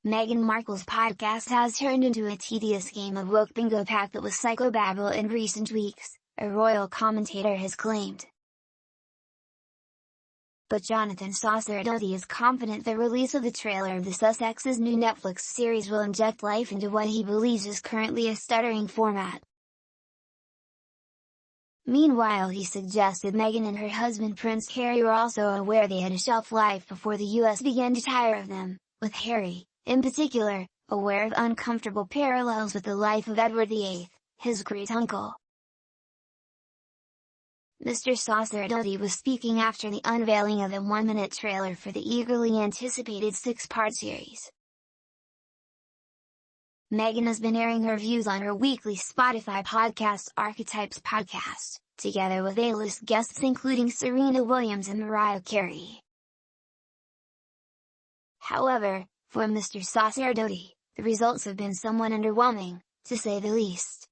Meghan Markle's podcast has turned into a tedious game of woke bingo packed with psychobabble in recent weeks, a royal commentator has claimed. But Jonathan Saucer-Doty is confident the release of the trailer of the Sussex's new Netflix series will inject life into what he believes is currently a stuttering format. Meanwhile, he suggested Meghan and her husband Prince Harry were also aware they had a shelf life before the US began to tire of them, with Harry, in particular, aware of uncomfortable parallels with the life of Edward VIII, his great-uncle. Mr. Saucer-Doty was speaking after the unveiling of the one-minute trailer for the eagerly anticipated 6-part series. Meghan has been airing her views on her weekly Spotify podcast Archetypes podcast, together with A-list guests including Serena Williams and Mariah Carey. However, for Mr. Saucer-Doty, the results have been somewhat underwhelming, to say the least.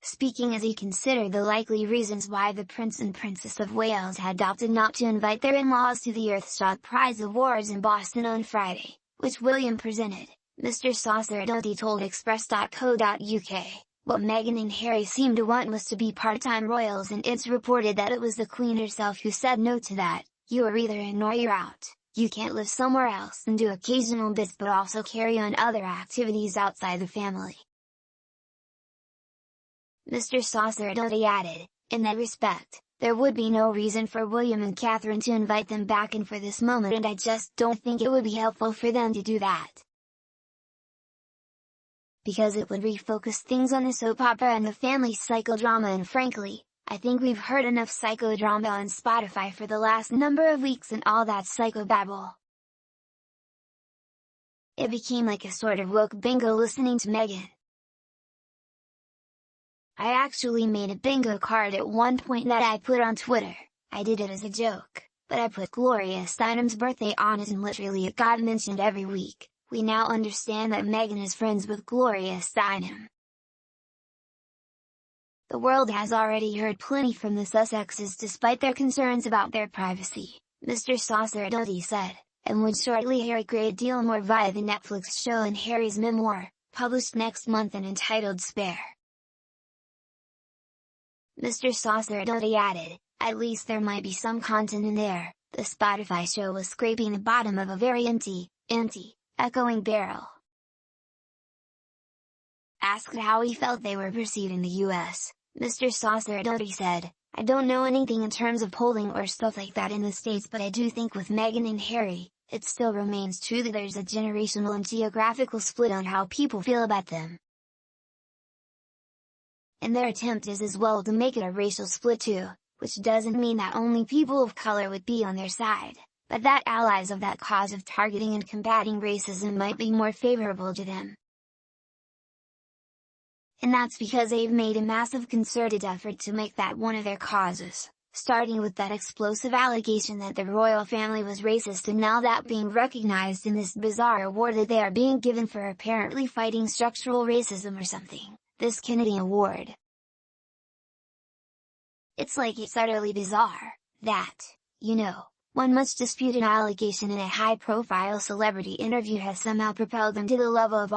Speaking as he considered the likely reasons why the Prince and Princess of Wales had opted not to invite their in-laws to the Earthshot Prize Awards in Boston on Friday, which William presented, Mr. Saucer-Doty told Express.co.uk, what Meghan and Harry seemed to want was to be part-time royals, and it's reported that it was the Queen herself who said no to that. You are either in or you're out. You can't live somewhere else and do occasional bits but also carry on other activities outside the family. Mr. Saucer-Doty added, in that respect, there would be no reason for William and Catherine to invite them back in for this moment, and I just don't think it would be helpful for them to do that. Because it would refocus things on the soap opera and the family psychodrama, and frankly, I think we've heard enough psychodrama on Spotify for the last number of weeks and all that psychobabble. It became like a sort of woke bingo listening to Meghan. I actually made a bingo card at one point that I put on Twitter. I did it as a joke, but I put Gloria Steinem's birthday on it and literally it got mentioned every week. We now understand that Meghan is friends with Gloria Steinem. The world has already heard plenty from the Sussexes despite their concerns about their privacy, Mr. Saucer-Doty said, and would shortly hear a great deal more via the Netflix show and Harry's memoir, published next month and entitled Spare. Mr. Saucer-Doty added, at least there might be some content in there. The Spotify show was scraping the bottom of a very empty, echoing barrel. Asked how he felt they were perceived in the US, Mr. Saucer-Doty said, I don't know anything in terms of polling or stuff like that in the States, but I do think with Meghan and Harry, it still remains true that there's a generational and geographical split on how people feel about them. And their attempt is as well to make it a racial split too, which doesn't mean that only people of color would be on their side, but that allies of that cause of targeting and combating racism might be more favorable to them. And that's because they've made a massive concerted effort to make that one of their causes, starting with that explosive allegation that the royal family was racist, and now that being recognized in this bizarre award that they are being given for apparently fighting structural racism or something, this Kennedy Award. It's utterly bizarre, that, one much disputed allegation in a high-profile celebrity interview has somehow propelled them to the level of